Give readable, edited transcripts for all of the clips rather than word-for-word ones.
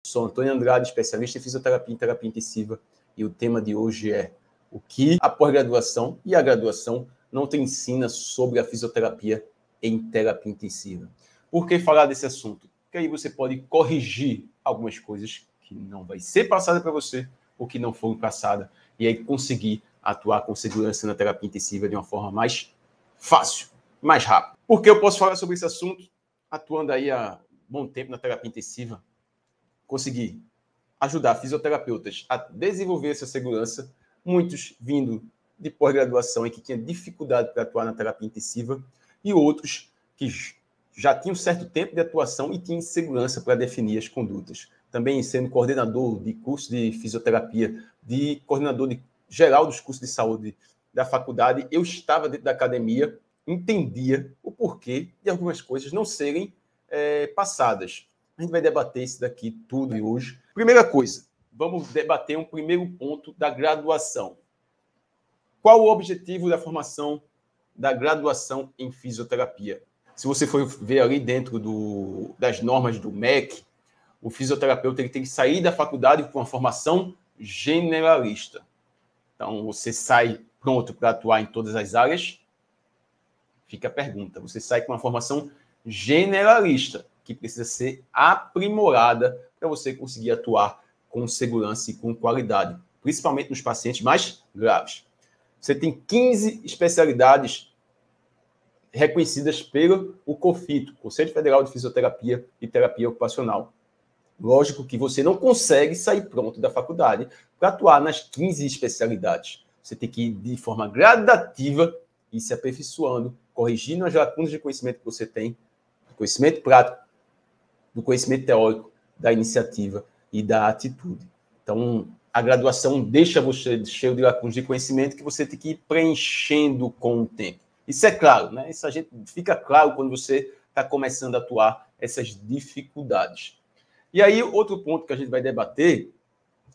Sou Antônio Andrade, especialista em fisioterapia e terapia intensiva, e o tema de hoje é o que a pós-graduação e a graduação não te ensina sobre a fisioterapia em terapia intensiva. Por que falar desse assunto? Porque aí você pode corrigir algumas coisas que não vai ser passada para você ou que não foram passadas, e aí conseguir atuar com segurança na terapia intensiva de uma forma mais fácil, mais rápida. Por que eu posso falar sobre esse assunto? Atuando aí há bom tempo na terapia intensiva, consegui ajudar fisioterapeutas a desenvolver essa segurança, muitos vindo de pós-graduação e que tinham dificuldade para atuar na terapia intensiva, e outros que já tinham certo tempo de atuação e tinham segurança para definir as condutas. Também sendo coordenador de curso de fisioterapia, de coordenador geral dos cursos de saúde da faculdade, eu estava dentro da academia, entendia o porquê de algumas coisas não serem passadas. A gente vai debater isso daqui tudo hoje. Primeira coisa, vamos debater um primeiro ponto da graduação. Qual o objetivo da formação da graduação em fisioterapia? Se você for ver ali dentro das normas do MEC, o fisioterapeuta ele tem que sair da faculdade com uma formação generalista. Então, você sai pronto para atuar em todas as áreas? Fica a pergunta. Você sai com uma formação generalista, que precisa ser aprimorada para você conseguir atuar com segurança e com qualidade, principalmente nos pacientes mais graves. Você tem 15 especialidades reconhecidas pelo COFITO, Conselho Federal de Fisioterapia e Terapia Ocupacional. Lógico que você não consegue sair pronto da faculdade para atuar nas 15 especialidades. Você tem que ir de forma gradativa e se aperfeiçoando, corrigindo as lacunas de conhecimento que você tem, do conhecimento prático, do conhecimento teórico, da iniciativa e da atitude. Então, a graduação deixa você cheio de lacunas de conhecimento que você tem que ir preenchendo com o tempo. Isso é claro, né? Isso a gente fica claro quando você está começando a atuar essas dificuldades. E aí, outro ponto que a gente vai debater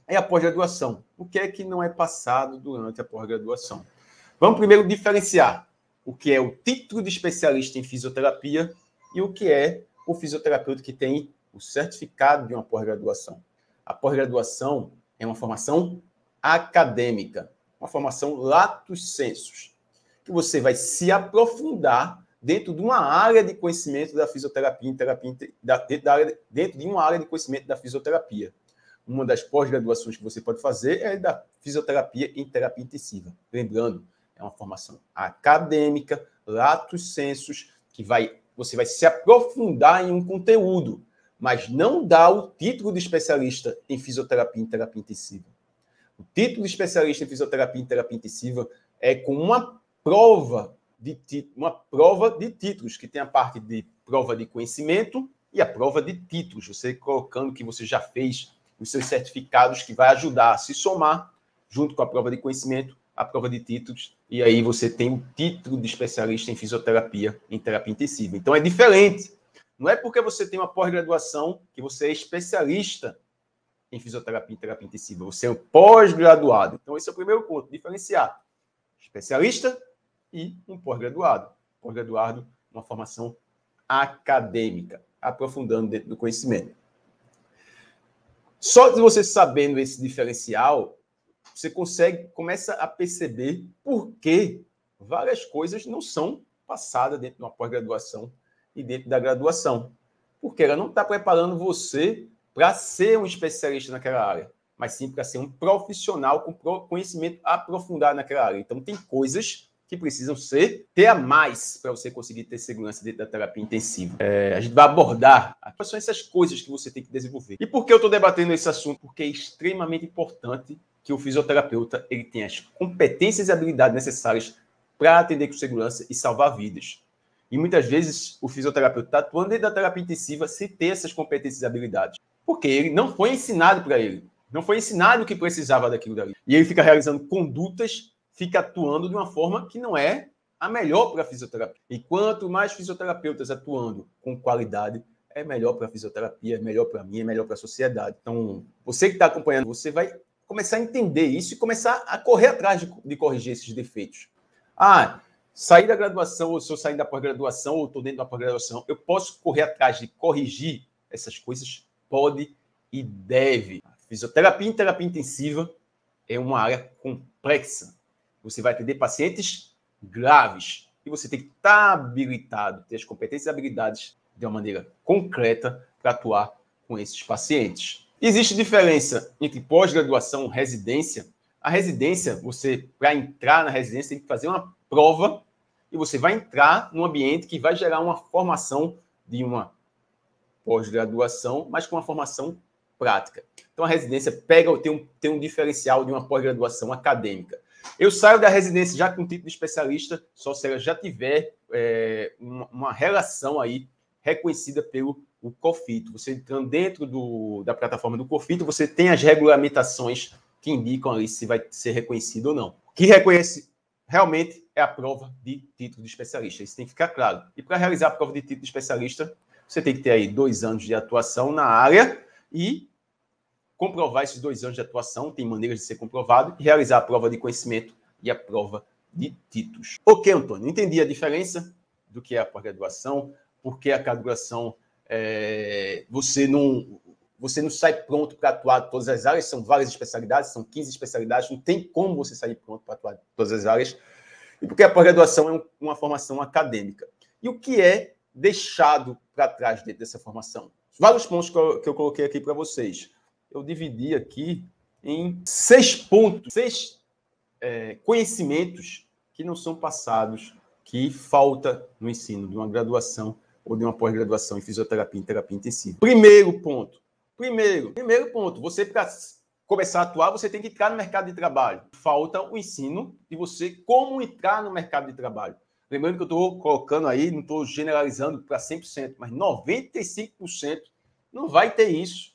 é a pós-graduação. O que é que não é passado durante a pós-graduação? Vamos primeiro diferenciar o que é o título de especialista em fisioterapia e o que é o fisioterapeuta que tem o certificado de uma pós-graduação. A pós-graduação é uma formação acadêmica, uma formação lato sensu, que você vai se aprofundar dentro de uma área de conhecimento da fisioterapia, dentro de uma área de conhecimento da fisioterapia. Uma das pós-graduações que você pode fazer é da fisioterapia em terapia intensiva. Lembrando, é uma formação acadêmica, lato sensu, que você vai se aprofundar em um conteúdo, mas não dá o título de especialista em fisioterapia em terapia intensiva. O título de especialista em fisioterapia em terapia intensiva é com uma prova de títulos, que tem a parte de prova de conhecimento e a prova de títulos. Você colocando que você já fez os seus certificados, que vai ajudar a se somar junto com a prova de conhecimento, a prova de títulos, e aí você tem o título de especialista em fisioterapia em terapia intensiva. Então é diferente. Não é porque você tem uma pós-graduação que você é especialista em fisioterapia em terapia intensiva. Você é um pós-graduado. Então esse é o primeiro ponto, diferenciar especialista e um pós-graduado. Pós-graduado, uma formação acadêmica, aprofundando dentro do conhecimento. Só de você sabendo esse diferencial, você começa a perceber por que várias coisas não são passadas dentro de uma pós-graduação e dentro da graduação. Porque ela não está preparando você para ser um especialista naquela área, mas sim para ser um profissional com conhecimento aprofundado naquela área. Então, tem coisas que precisam ter a mais para você conseguir ter segurança dentro da terapia intensiva. A gente vai abordar quais são essas coisas que você tem que desenvolver. E por que eu estou debatendo esse assunto? Porque é extremamente importante que o fisioterapeuta ele tenha as competências e habilidades necessárias para atender com segurança e salvar vidas. E muitas vezes o fisioterapeuta está atuando dentro da terapia intensiva sem ter essas competências e habilidades. Porque ele não foi ensinado para ele. Não foi ensinado o que precisava daquilo dali. E ele fica realizando condutas, fica atuando de uma forma que não é a melhor para a fisioterapia. E quanto mais fisioterapeutas atuando com qualidade, é melhor para a fisioterapia, é melhor para mim, é melhor para a sociedade. Então, você que está acompanhando, você vai começar a entender isso e começar a correr atrás de corrigir esses defeitos. Sair da graduação, ou se eu sair da pós-graduação, ou estou dentro da pós-graduação, eu posso correr atrás de corrigir essas coisas? Pode e deve. A fisioterapia em terapia intensiva é uma área complexa. Você vai atender pacientes graves e você tem que estar habilitado, ter as competências e habilidades de uma maneira concreta para atuar com esses pacientes. Existe diferença entre pós-graduação e residência. A residência, você, para entrar na residência, tem que fazer uma prova e você vai entrar num ambiente que vai gerar uma formação de uma pós-graduação, mas com uma formação prática. Então, a residência tem um diferencial de uma pós-graduação acadêmica. Eu saio da residência já com título de especialista, só se ela já tiver uma relação aí reconhecida pelo COFITO. Você entrando dentro da plataforma do COFITO, você tem as regulamentações que indicam ali se vai ser reconhecido ou não. O que reconhece realmente é a prova de título de especialista. Isso tem que ficar claro. E para realizar a prova de título de especialista, você tem que ter aí 2 anos de atuação na área e comprovar esses 2 anos de atuação, tem maneiras de ser comprovado, e realizar a prova de conhecimento e a prova de títulos. Ok, Antônio, entendi a diferença do que é a pós-graduação, porque a graduação você não sai pronto para atuar em todas as áreas, são várias especialidades, são 15 especialidades, não tem como você sair pronto para atuar em todas as áreas, e porque a pós-graduação é uma formação acadêmica. E o que é deixado para trás dentro dessa formação? Vários pontos que eu coloquei aqui para vocês. Eu dividi aqui em 6 pontos, 6 conhecimentos que não são passados, que falta no ensino de uma graduação ou de uma pós-graduação em fisioterapia e terapia intensiva. Primeiro ponto, você para começar a atuar, você tem que entrar no mercado de trabalho. Falta o ensino de você como entrar no mercado de trabalho. Lembrando que eu estou colocando aí, não estou generalizando para 100%, mas 95% não vai ter isso.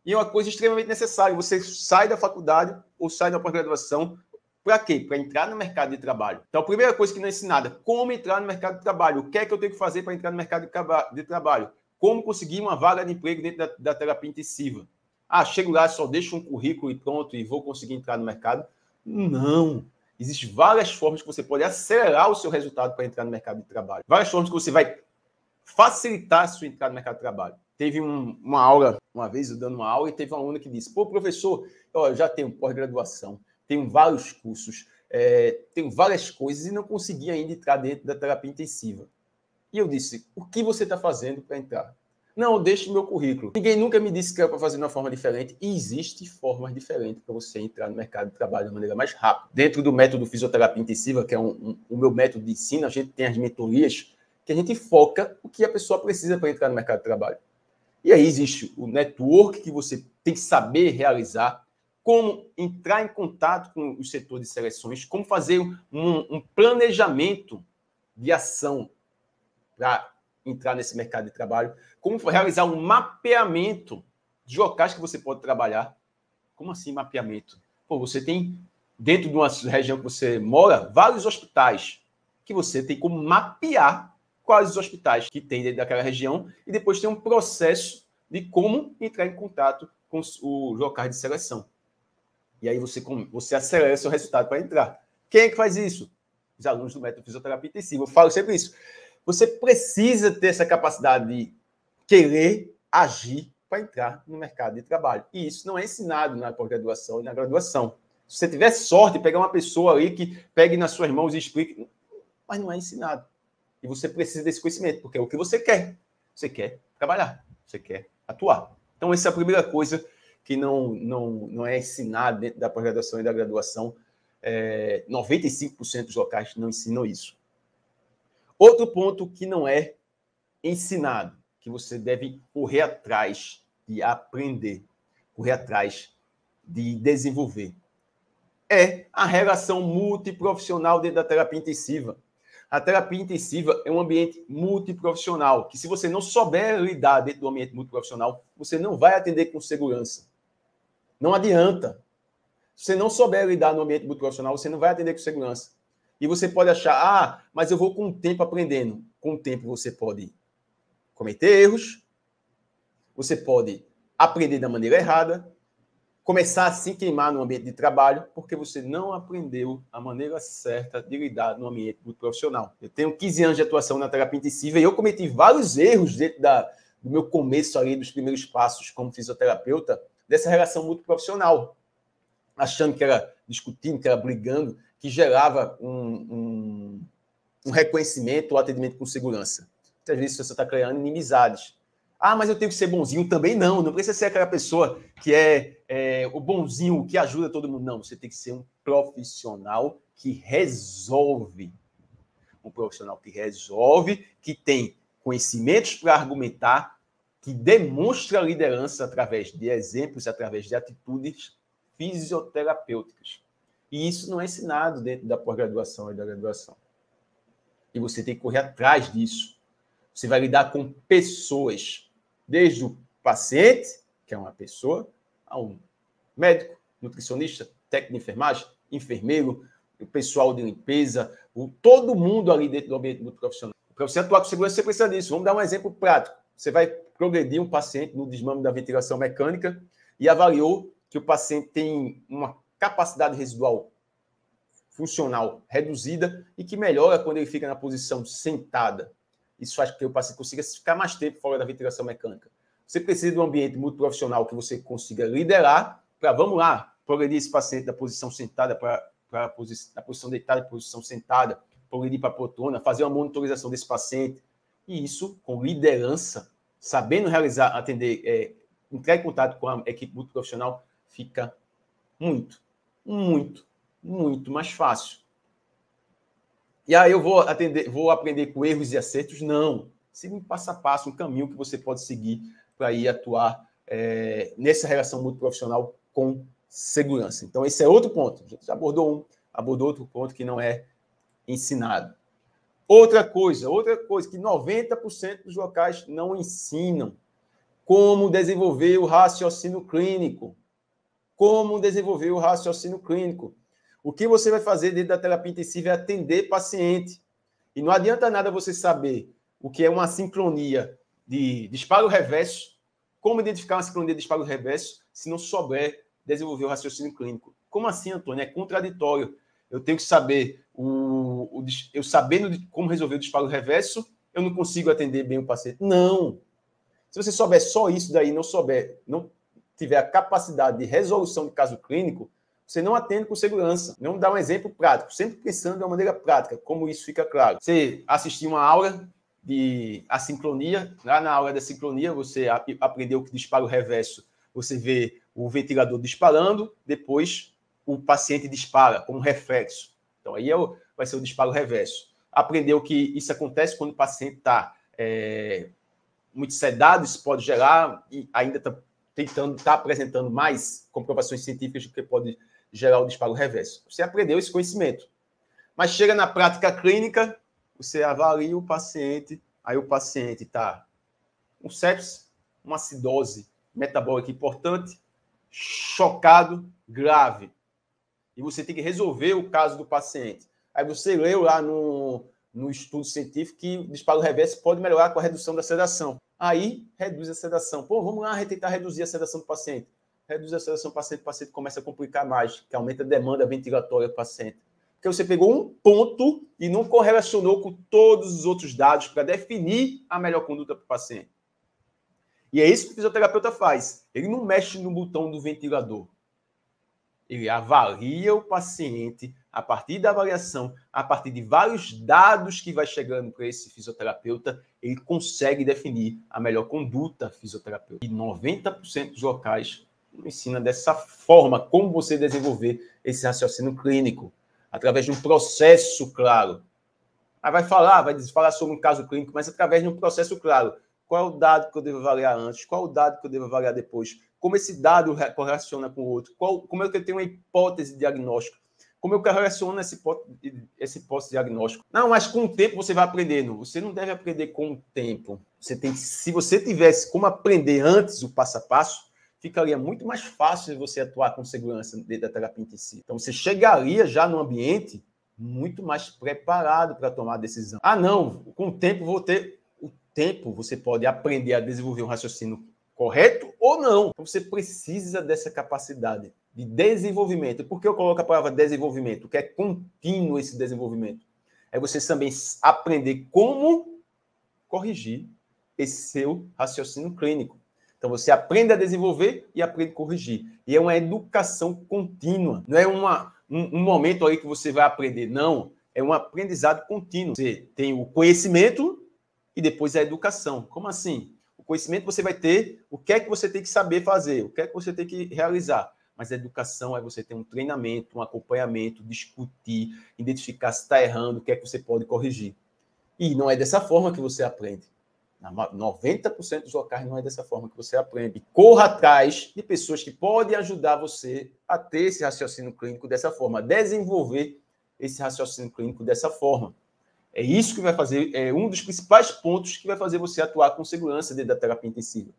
E é uma coisa extremamente necessária. Você sai da faculdade ou sai da pós-graduação para quê? Para entrar no mercado de trabalho. Então, a primeira coisa que não é ensinada, como entrar no mercado de trabalho. O que é que eu tenho que fazer para entrar no mercado de trabalho? Como conseguir uma vaga de emprego dentro da terapia intensiva? Chego lá, só deixo um currículo e pronto, e vou conseguir entrar no mercado? Não. Existem várias formas que você pode acelerar o seu resultado para entrar no mercado de trabalho. Várias formas que você vai facilitar a sua entrada no mercado de trabalho. Teve uma aula, uma vez eu dando uma aula, e teve uma aluna que disse, professor, eu já tenho pós-graduação, tenho vários cursos, tenho várias coisas e não consegui ainda entrar dentro da terapia intensiva. E eu disse, o que você está fazendo para entrar? Não, deixe meu currículo. Ninguém nunca me disse que era para fazer de uma forma diferente. E existem formas diferentes para você entrar no mercado de trabalho de maneira mais rápida. Dentro do método fisioterapia intensiva, que é o meu método de ensino, a gente tem as mentorias que a gente foca o que a pessoa precisa para entrar no mercado de trabalho. E aí existe o network que você tem que saber realizar, como entrar em contato com o setor de seleções, como fazer um planejamento de ação para entrar nesse mercado de trabalho, como realizar um mapeamento de locais que você pode trabalhar. Como assim mapeamento? Você tem, dentro de uma região que você mora, vários hospitais que você tem como mapear quais os hospitais que tem dentro daquela região e depois tem um processo de como entrar em contato com os locais de seleção. E aí você acelera seu resultado para entrar. Quem é que faz isso? Os alunos do método fisioterapia intensiva. Eu falo sempre isso. Você precisa ter essa capacidade de querer agir para entrar no mercado de trabalho. E isso não é ensinado na pós-graduação e na graduação. Se você tiver sorte, pegar uma pessoa ali que pegue nas suas mãos e explique, mas não é ensinado. E você precisa desse conhecimento, porque é o que você quer. Você quer trabalhar, você quer atuar. Então, essa é a primeira coisa que não é ensinada dentro da pós-graduação e da graduação. 95% dos locais não ensinam isso. Outro ponto que não é ensinado, que você deve correr atrás de aprender, correr atrás de desenvolver, é a relação multiprofissional dentro da terapia intensiva. A terapia intensiva é um ambiente multiprofissional, que se você não souber lidar dentro do ambiente multiprofissional, você não vai atender com segurança. Não adianta. Se você não souber lidar no ambiente multiprofissional, você não vai atender com segurança. E você pode achar, mas eu vou com o tempo aprendendo. Com o tempo você pode cometer erros, você pode aprender da maneira errada, começar a se queimar no ambiente de trabalho, porque você não aprendeu a maneira certa de lidar no ambiente muito profissional. Eu tenho 15 anos de atuação na terapia intensiva e eu cometi vários erros dentro do meu começo ali, dos primeiros passos como fisioterapeuta, dessa relação muito profissional, achando que era discutindo, que era brigando, que gerava um reconhecimento ou atendimento com segurança. Muitas vezes você está criando inimizades. Ah, mas eu tenho que ser bonzinho também? Não, não precisa ser aquela pessoa que é o bonzinho, que ajuda todo mundo. Não, você tem que ser um profissional que resolve. Um profissional que resolve, que tem conhecimentos para argumentar, que demonstra liderança através de exemplos, através de atitudes fisioterapêuticas. E isso não é ensinado dentro da pós-graduação e da graduação. E você tem que correr atrás disso. Você vai lidar com pessoas, desde o paciente, que é uma pessoa, a um médico, nutricionista, técnico de enfermagem, enfermeiro, o pessoal de limpeza, todo mundo ali dentro do ambiente do profissional. Para você atuar com segurança, você precisa disso. Vamos dar um exemplo prático. Você vai progredir um paciente no desmame da ventilação mecânica e avaliou que o paciente tem uma capacidade residual funcional reduzida e que melhora quando ele fica na posição sentada. Isso faz com que o paciente consiga ficar mais tempo fora da ventilação mecânica. Você precisa de um ambiente muito profissional que você consiga liderar para, vamos lá, progredir esse paciente da posição sentada para a posição deitada para a posição sentada, progredir para a poltrona, fazer uma monitorização desse paciente. E isso, com liderança, sabendo realizar, atender, entrar em contato com a equipe muito profissional, fica muito, muito, muito mais fácil. E aí eu vou aprender com erros e acertos? Não. Siga um passo a passo, um caminho que você pode seguir para ir atuar nessa relação muito profissional com segurança. Então, esse é outro ponto. A gente já abordou outro ponto que não é ensinado. Outra coisa que 90% dos locais não ensinam. Como desenvolver o raciocínio clínico. Como desenvolver o raciocínio clínico. O que você vai fazer dentro da terapia intensiva é atender paciente. E não adianta nada você saber o que é uma sincronia de disparo reverso, como identificar uma sincronia de disparo reverso, se não souber desenvolver o raciocínio clínico. Como assim, Antônio? É contraditório. Eu tenho que saber, eu sabendo como resolver o disparo reverso, eu não consigo atender bem o paciente. Não. Se você souber só isso daí, não tiver a capacidade de resolução de caso clínico, você não atende com segurança. Não dá um exemplo prático, sempre pensando de uma maneira prática, como isso fica claro. Você assistiu uma aula de assincronia, lá na aula da sincronia, você aprendeu que disparo reverso, você vê o ventilador disparando, depois o paciente dispara como reflexo. Então, aí vai ser o disparo reverso. Aprendeu que isso acontece quando o paciente está muito sedado, isso pode gerar, e ainda está apresentando mais comprovações científicas do que pode gerar o disparo reverso. Você aprendeu esse conhecimento. Mas chega na prática clínica, você avalia o paciente, aí o paciente está com sepsis, uma acidose metabólica importante, chocado, grave. E você tem que resolver o caso do paciente. Aí você leu lá no estudo científico que o disparo reverso pode melhorar com a redução da sedação. Aí, reduz a sedação. Pô, vamos lá tentar reduzir a sedação do paciente. Reduz a sedação do paciente, o paciente começa a complicar mais, que aumenta a demanda ventilatória do paciente. Porque você pegou um ponto e não correlacionou com todos os outros dados para definir a melhor conduta para o paciente. E é isso que o fisioterapeuta faz. Ele não mexe no botão do ventilador. Ele avalia o paciente a partir da avaliação, a partir de vários dados que vai chegando para esse fisioterapeuta, ele consegue definir a melhor conduta fisioterapêutica. E 90% dos locais não ensina dessa forma como você desenvolver esse raciocínio clínico, através de um processo claro. Aí vai falar sobre um caso clínico, mas através de um processo claro. Qual é o dado que eu devo avaliar antes? Qual é o dado que eu devo avaliar depois? Como esse dado correlaciona com o outro? Como é que eu tenho uma hipótese diagnóstica? Como eu correlaciono essa hipótese diagnóstica? Não, mas com o tempo você vai aprendendo. Você não deve aprender com o tempo. Se você tivesse como aprender antes o passo a passo, ficaria muito mais fácil de você atuar com segurança dentro da terapia intensiva. Então, você chegaria já no ambiente muito mais preparado para tomar a decisão. Ah, não, com o tempo vou ter... O tempo você pode aprender a desenvolver um raciocínio correto ou não. Então, você precisa dessa capacidade de desenvolvimento. Por que eu coloco a palavra desenvolvimento? Porque é contínuo esse desenvolvimento. É você também aprender como corrigir esse seu raciocínio clínico. Então, você aprende a desenvolver e aprende a corrigir. E é uma educação contínua. Não é um momento aí que você vai aprender. Não. É um aprendizado contínuo. Você tem o conhecimento e depois a educação. Como assim? O conhecimento você vai ter o que é que você tem que saber fazer, o que é que você tem que realizar. Mas a educação é você ter um treinamento, um acompanhamento, discutir, identificar se está errando, o que é que você pode corrigir. E não é dessa forma que você aprende. 90% dos locais não é dessa forma que você aprende. Corra atrás de pessoas que podem ajudar você a ter esse raciocínio clínico dessa forma, a desenvolver esse raciocínio clínico dessa forma. É isso que vai fazer, é um dos principais pontos que vai fazer você atuar com segurança dentro da terapia intensiva.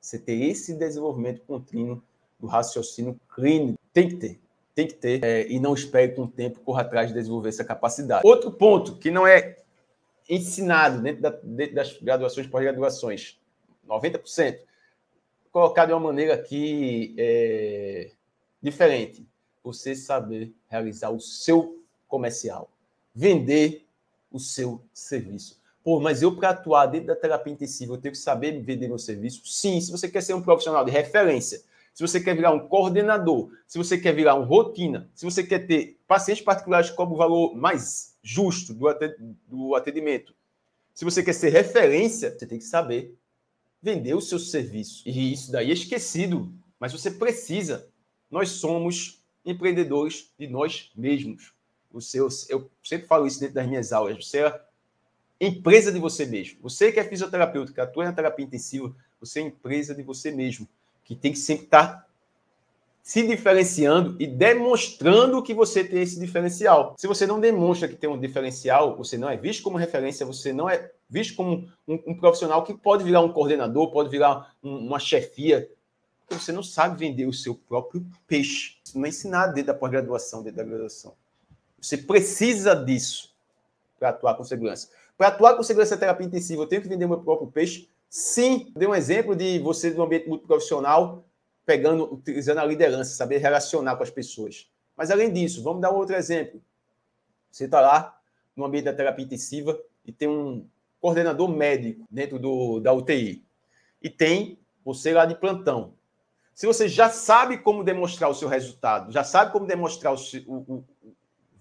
Você ter esse desenvolvimento contínuo do raciocínio clínico. Tem que ter, e não espere com o tempo, corra atrás de desenvolver essa capacidade. Outro ponto que não é ensinado dentro das graduações e pós-graduações, 90%, colocar de uma maneira aqui diferente. Você saber realizar o seu comercial, vender o seu serviço. Pô, mas eu, para atuar dentro da terapia intensiva, eu tenho que saber vender meu serviço? Sim, se você quer ser um profissional de referência, se você quer virar um coordenador, se você quer virar um rotina, se você quer ter pacientes particulares que cobram o valor mais justo do atendimento, se você quer ser referência, você tem que saber vender o seu serviço. E isso daí é esquecido, mas você precisa. Nós somos empreendedores de nós mesmos. Eu sempre falo isso dentro das minhas aulas. Você é empresa de você mesmo. Você que é fisioterapeuta, que atua na terapia intensiva, você é empresa de você mesmo, que tem que sempre estar se diferenciando e demonstrando que você tem esse diferencial. Se você não demonstra que tem um diferencial, você não é visto como referência, você não é visto como um profissional que pode virar um coordenador, pode virar uma chefia, porque você não sabe vender o seu próprio peixe. Isso não é ensinado dentro da pós-graduação, dentro da graduação. Você precisa disso para atuar com segurança. Para atuar com segurança na terapia intensiva, eu tenho que vender o meu próprio peixe? Sim. Dei um exemplo de você, no ambiente muito profissional, utilizando a liderança, saber relacionar com as pessoas. Mas, além disso, vamos dar um outro exemplo. Você está lá no ambiente da terapia intensiva e tem um coordenador médico dentro da UTI. E tem você lá de plantão. Se você já sabe como demonstrar o seu resultado, já sabe como demonstrar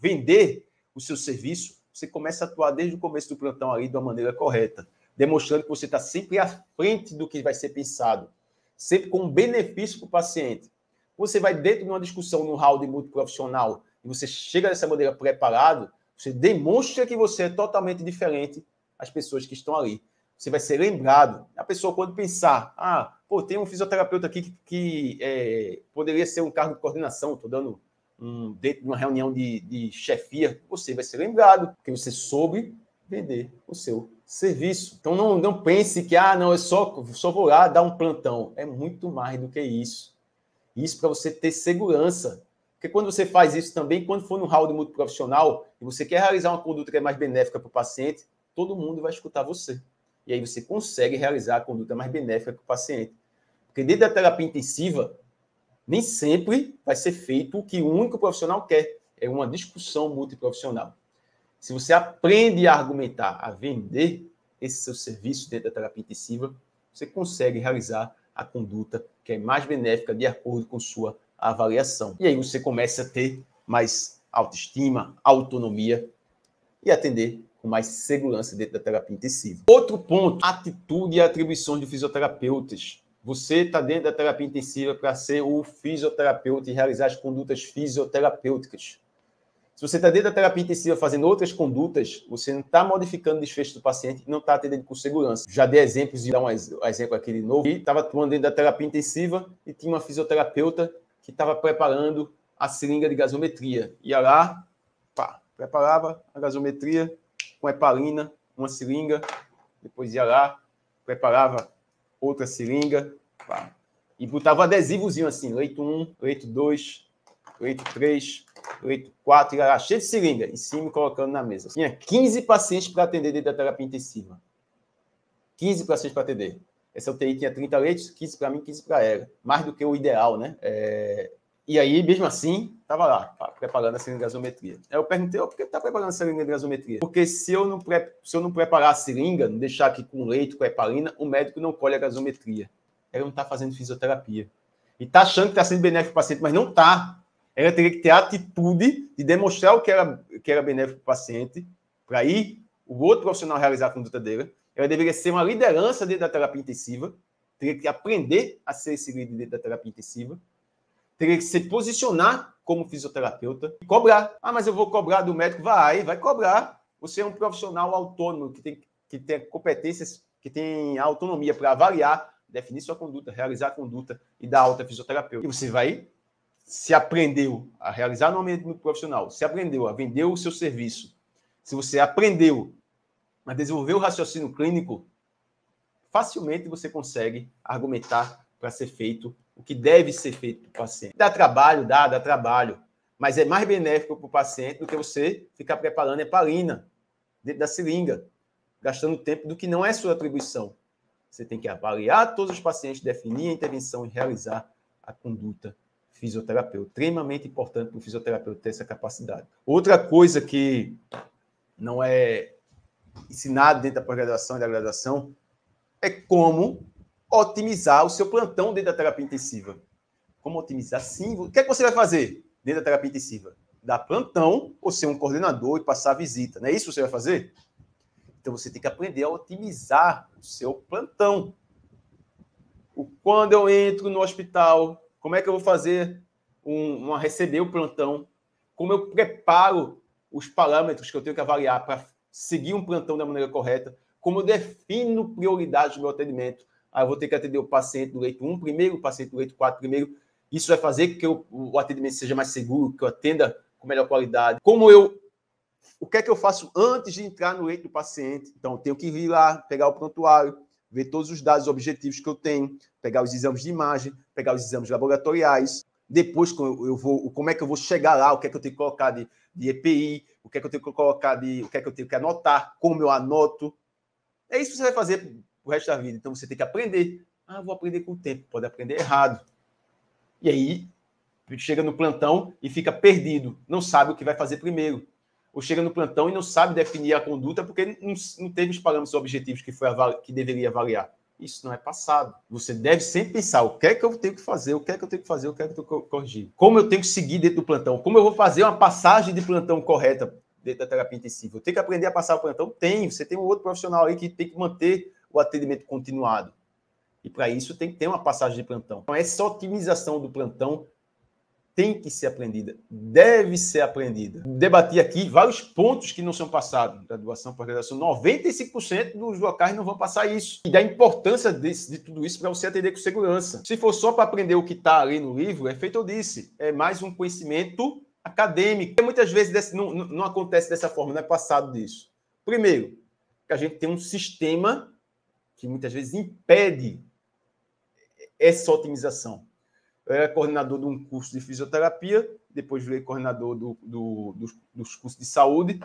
vender o seu serviço, você começa a atuar desde o começo do plantão ali de uma maneira correta, demonstrando que você está sempre à frente do que vai ser pensado, sempre com um benefício para o paciente. Você vai dentro de uma discussão no hall de multiprofissional e você chega dessa maneira preparado, você demonstra que você é totalmente diferente das pessoas que estão ali. Você vai ser lembrado. A pessoa, quando pensar, tem um fisioterapeuta aqui que poderia ser um cargo de coordenação, estou dando dentro de uma reunião de chefia, você vai ser lembrado, porque você soube vender o seu serviço. Então, não pense que, eu só vou lá dar um plantão. É muito mais do que isso. Isso para você ter segurança. Porque quando você faz isso também, quando for no hall de multiprofissional, e você quer realizar uma conduta que é mais benéfica para o paciente, todo mundo vai escutar você. E aí você consegue realizar a conduta mais benéfica para o paciente. Porque dentro da terapia intensiva, nem sempre vai ser feito o que o único profissional quer. É uma discussão multiprofissional. Se você aprende a argumentar, a vender esse seu serviço dentro da terapia intensiva, você consegue realizar a conduta que é mais benéfica de acordo com sua avaliação. E aí você começa a ter mais autoestima, autonomia e atender com mais segurança dentro da terapia intensiva. Outro ponto, atitude e atribuições de fisioterapeutas. Você está dentro da terapia intensiva para ser o fisioterapeuta e realizar as condutas fisioterapêuticas. Se você está dentro da terapia intensiva fazendo outras condutas, você não está modificando o desfecho do paciente e não está atendendo com segurança. Já dei exemplos, e dar um exemplo aqui de novo. Estava atuando dentro da terapia intensiva e tinha uma fisioterapeuta que estava preparando a seringa de gasometria. Ia lá, preparava a gasometria com heparina, uma seringa, depois ia lá, preparava outra seringa, e botava adesivozinho assim, leito 1, leito 2, leito 3, leito 4, e lá, cheio de seringa, em cima colocando na mesa. Tinha 15 pacientes para atender dentro da terapia intensiva. 15 pacientes para atender. Essa UTI tinha 30 leitos, 15 para mim, 15 para ela. Mais do que o ideal, né? E aí, mesmo assim, estava lá, preparando a seringa de gasometria. Aí eu perguntei, por que está preparando a seringa de gasometria? Porque se eu não preparar a seringa, não deixar aqui com leite, com heparina, o médico não colhe a gasometria. Ela não está fazendo fisioterapia. E está achando que está sendo benéfico para o paciente, mas não está. Ela teria que ter a atitude de demonstrar o que era benéfico para o paciente, para ir o outro profissional realizar a conduta dele. Ela deveria ser uma liderança dentro da terapia intensiva, teria que aprender a ser esse líder dentro da terapia intensiva, teria que se posicionar como fisioterapeuta e cobrar. Ah, mas eu vou cobrar do médico? Vai cobrar. Você é um profissional autônomo que tem competências, que tem autonomia para avaliar, definir sua conduta, realizar a conduta e dar alta fisioterapeuta. E você vai, se aprendeu a realizar no ambiente profissional, se aprendeu a vender o seu serviço, se você aprendeu a desenvolver o raciocínio clínico, facilmente você consegue argumentar para ser feito o que deve ser feito para o paciente. Dá trabalho, dá trabalho, mas é mais benéfico para o paciente do que você ficar preparando heparina dentro da seringa, gastando tempo do que não é sua atribuição. Você tem que avaliar todos os pacientes, definir a intervenção e realizar a conduta fisioterapeuta. Extremamente importante para o fisioterapeuta ter essa capacidade. Outra coisa que não é ensinado dentro da pós-graduação e da graduação é como otimizar o seu plantão dentro da terapia intensiva. Como otimizar? Sim. O que é que você vai fazer dentro da terapia intensiva? Dar plantão ou ser um coordenador e passar a visita. Não é isso que você vai fazer? Então, você tem que aprender a otimizar o seu plantão. Quando eu entro no hospital, como é que eu vou fazer receber o plantão? Como eu preparo os parâmetros que eu tenho que avaliar para seguir um plantão da maneira correta? Como eu defino prioridades do meu atendimento? Eu vou ter que atender o paciente do leito 1 primeiro, o paciente do leito 4 primeiro. Isso vai fazer com que o atendimento seja mais seguro, que eu atenda com melhor qualidade. O que é que eu faço antes de entrar no leito do paciente? Então, eu tenho que ir lá, pegar o prontuário, ver todos os dados objetivos que eu tenho, pegar os exames de imagem, pegar os exames laboratoriais. Depois, como é que eu vou chegar lá, o que é que eu tenho que colocar de EPI, o que é que eu tenho que colocar o que é que eu tenho que anotar, como eu anoto. É isso que você vai fazer o resto da vida. Então, você tem que aprender. Vou aprender com o tempo. Pode aprender errado. E aí, chega no plantão e fica perdido. Não sabe o que vai fazer primeiro. Ou chega no plantão e não sabe definir a conduta porque não teve os parâmetros objetivos que deveria avaliar. Isso não é passado. Você deve sempre pensar o que é que eu tenho que fazer, o que é que eu tenho que fazer, o que é que eu tenho que corrigir. Como eu tenho que seguir dentro do plantão. Como eu vou fazer uma passagem de plantão correta dentro da terapia intensiva. Eu tenho que aprender a passar o plantão? Tem. Você tem um outro profissional aí que tem que manter o atendimento continuado. E para isso tem que ter uma passagem de plantão. Então, essa otimização do plantão tem que ser aprendida, deve ser aprendida. Debati aqui vários pontos que não são passados. Graduação, pós-graduação, 95% dos locais não vão passar isso. E da importância de tudo isso para você atender com segurança. Se for só para aprender o que está ali no livro, é feito eu disse, é mais um conhecimento acadêmico. E muitas vezes não acontece dessa forma, não é passado disso. Primeiro, que a gente tem um sistema que muitas vezes impede essa otimização. Eu era coordenador de um curso de fisioterapia, depois virei coordenador dos cursos de saúde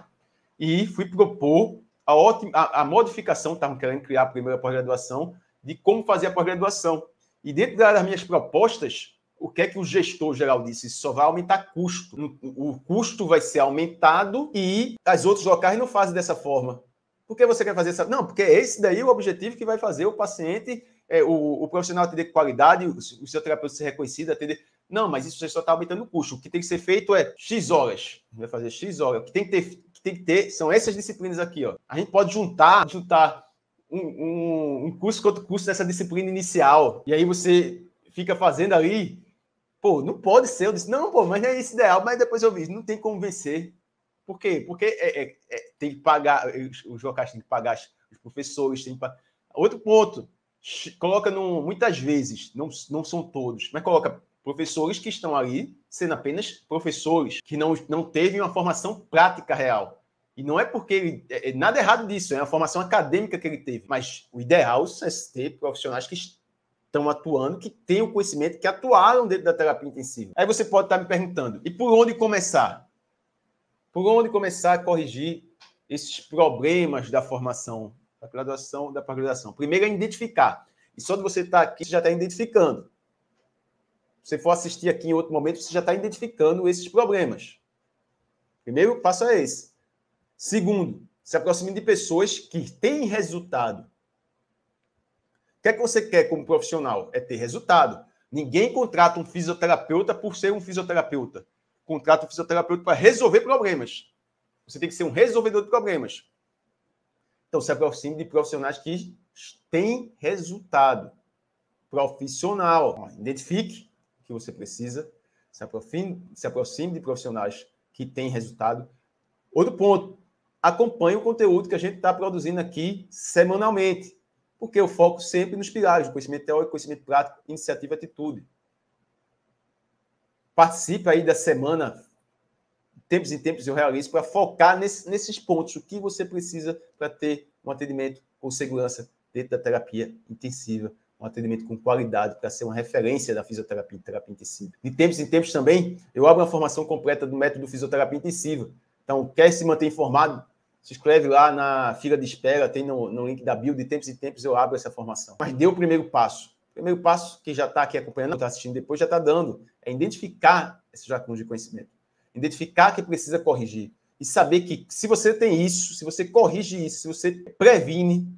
e fui propor a modificação, estavam querendo criar a primeira pós-graduação, de como fazer a pós-graduação. E dentro das minhas propostas, o que é que o gestor geral disse? Isso só vai aumentar custo. O custo vai ser aumentado e as outros locais não fazem dessa forma. Por que você quer fazer essa? Não, porque esse daí é o objetivo que vai fazer o paciente... o profissional atender com qualidade, o seu terapeuta ser reconhecido, atender... Não, mas isso só está aumentando o custo. O que tem que ser feito é X horas. Vai fazer X horas. O que tem que ter são essas disciplinas aqui. Ó. A gente pode juntar um curso com outro curso dessa disciplina inicial. E aí você fica fazendo ali... Pô, não pode ser. Eu disse, não, pô, mas não é isso ideal. Mas depois eu vi, não tem como vencer. Por quê? Porque tem que pagar... Os locais têm que pagar os professores, tem que pagar... Outro ponto... Coloca muitas vezes, não são todos, mas coloca professores que estão ali sendo apenas professores, que não teve uma formação prática real. E não é porque nada errado disso, é uma formação acadêmica que ele teve. Mas o ideal é ter profissionais que estão atuando, que têm o conhecimento, que atuaram dentro da terapia intensiva. Aí você pode estar me perguntando, e por onde começar? Por onde começar a corrigir esses problemas da formação? Da graduação, da pós-graduação. Primeiro é identificar. E só de você estar aqui, você já está identificando. Se você for assistir aqui em outro momento, você já está identificando esses problemas. Primeiro passo é esse. Segundo, se aproxime de pessoas que têm resultado. O que é que você quer como profissional? É ter resultado. Ninguém contrata um fisioterapeuta por ser um fisioterapeuta. Contrata um fisioterapeuta para resolver problemas. Você tem que ser um resolvedor de problemas. Então, se aproxime de profissionais que têm resultado. Profissional. Identifique o que você precisa. Se aproxime de profissionais que têm resultado. Outro ponto. Acompanhe o conteúdo que a gente está produzindo aqui semanalmente. Porque eu foco sempre nos pilares, conhecimento teórico, conhecimento prático, iniciativa e atitude. Participe aí da semana, de tempos em tempos eu realizo, para focar nesses pontos, o que você precisa para ter um atendimento com segurança dentro da terapia intensiva, um atendimento com qualidade, para ser uma referência da fisioterapia e terapia intensiva. De tempos em tempos também, eu abro uma formação completa do método fisioterapia intensiva. Então, quer se manter informado? Se inscreve lá na fila de espera, tem no link da bio, de tempos em tempos eu abro essa formação. Mas dê o primeiro passo. O primeiro passo, que já está aqui acompanhando, está assistindo depois, já está dando, é identificar esses lacunas de conhecimento. Identificar que precisa corrigir. E saber que se você tem isso, se você corrige isso, se você previne,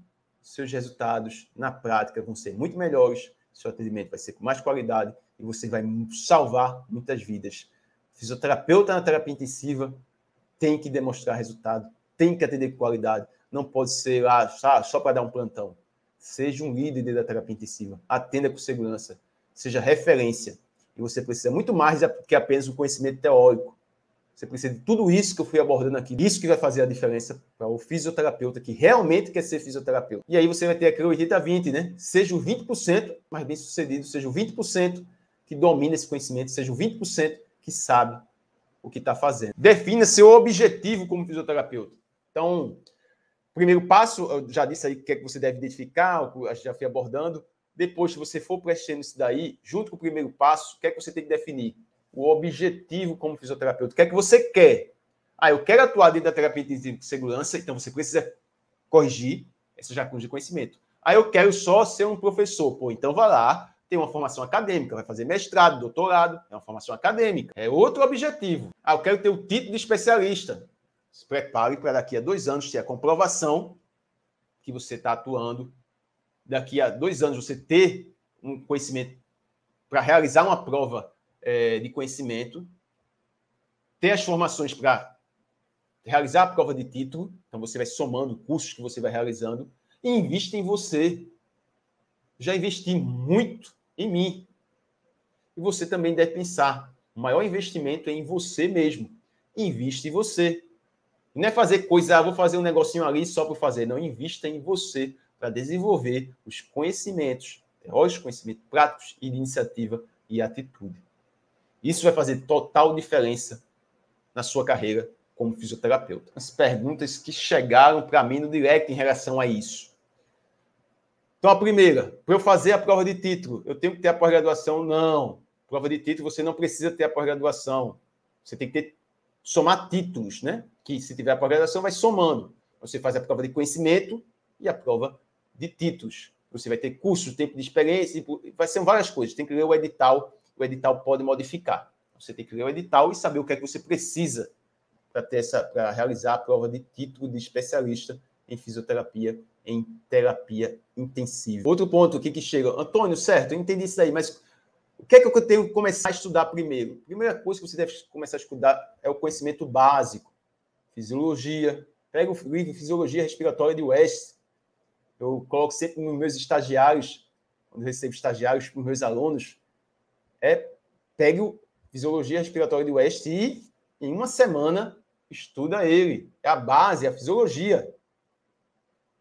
seus resultados na prática vão ser muito melhores, seu atendimento vai ser com mais qualidade e você vai salvar muitas vidas. Fisioterapeuta na terapia intensiva tem que demonstrar resultado, tem que atender com qualidade, não pode ser lá só para dar um plantão. Seja um líder da terapia intensiva, atenda com segurança, seja referência. E você precisa muito mais do que apenas o conhecimento teórico. Você precisa de tudo isso que eu fui abordando aqui. Isso que vai fazer a diferença para o fisioterapeuta que realmente quer ser fisioterapeuta. E aí você vai ter aquele 80-20, né? Seja o 20% mais bem sucedido, seja o 20% que domina esse conhecimento, seja o 20% que sabe o que está fazendo. Defina seu objetivo como fisioterapeuta. Então, primeiro passo, eu já disse aí o que é que você deve identificar, eu já fui abordando. Depois, se você for preenchendo isso daí, junto com o primeiro passo, o que é que você tem que definir? O objetivo como fisioterapeuta. O que é que você quer? Eu quero atuar dentro da terapia intensiva de segurança, então você precisa corrigir essa lacuna de conhecimento. Eu quero só ser um professor. Então vai lá, tem uma formação acadêmica, vai fazer mestrado, doutorado, é uma formação acadêmica. É outro objetivo. Eu quero ter o título de especialista. Se prepare para daqui a 2 anos ter a comprovação que você está atuando. Daqui a 2 anos você ter um conhecimento para realizar uma prova de conhecimento, ter as formações para realizar a prova de título, então você vai somando cursos que você vai realizando, e investe em você. Já investi muito em mim. E você também deve pensar, o maior investimento é em você mesmo. Investe em você. Não é fazer coisa, vou fazer um negocinho ali só para fazer. Não, invista em você para desenvolver os conhecimentos, teóricos, conhecimentos práticos e de iniciativa e atitude. Isso vai fazer total diferença na sua carreira como fisioterapeuta. As perguntas que chegaram para mim no direct em relação a isso. Então, a primeira, para eu fazer a prova de título, eu tenho que ter a pós-graduação? Não. Prova de título, você não precisa ter a pós-graduação. Você tem que somar títulos, né? Que se tiver a pós-graduação, vai somando. Você faz a prova de conhecimento e a prova de títulos. Você vai ter curso, tempo de experiência, vai ser várias coisas. Tem que ler o edital. O edital pode modificar. Você tem que ler o edital e saber o que é que você precisa para realizar a prova de título de especialista em fisioterapia, em terapia intensiva. Outro ponto aqui que chega. Antônio, certo, eu entendi isso aí, mas o que é que eu tenho que começar a estudar primeiro? A primeira coisa que você deve começar a estudar é o conhecimento básico. Fisiologia. Pega o livro Fisiologia Respiratória de West. Eu coloco sempre nos meus estagiários, quando eu recebo estagiários para os meus alunos, pegue o Fisiologia Respiratória de West e, em uma semana, estuda ele. É a base, é a fisiologia.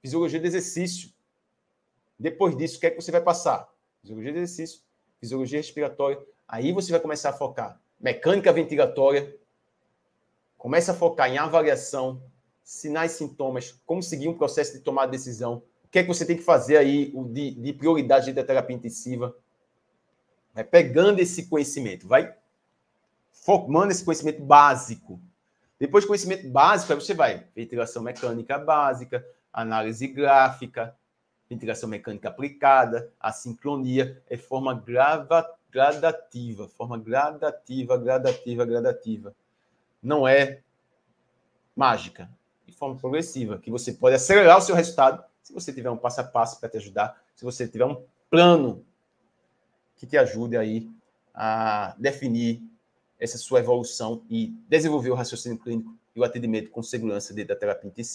Fisiologia do exercício. Depois disso, o que é que você vai passar? Fisiologia do exercício, fisiologia respiratória. Aí você vai começar a focar. Mecânica ventilatória. Começa a focar em avaliação, sinais e sintomas, como seguir um processo de tomar decisão. O que é que você tem que fazer aí de prioridade da terapia intensiva? Vai pegando esse conhecimento, vai formando esse conhecimento básico. Depois do conhecimento básico, aí você vai ventilação mecânica básica, análise gráfica, ventilação mecânica aplicada, a sincronia, reforma gradativa, gradativa. Não é mágica, de forma progressiva, que você pode acelerar o seu resultado se você tiver um passo a passo para te ajudar, se você tiver um plano que te ajude aí a definir essa sua evolução e desenvolver o raciocínio clínico e o atendimento com segurança dentro da terapia intensiva.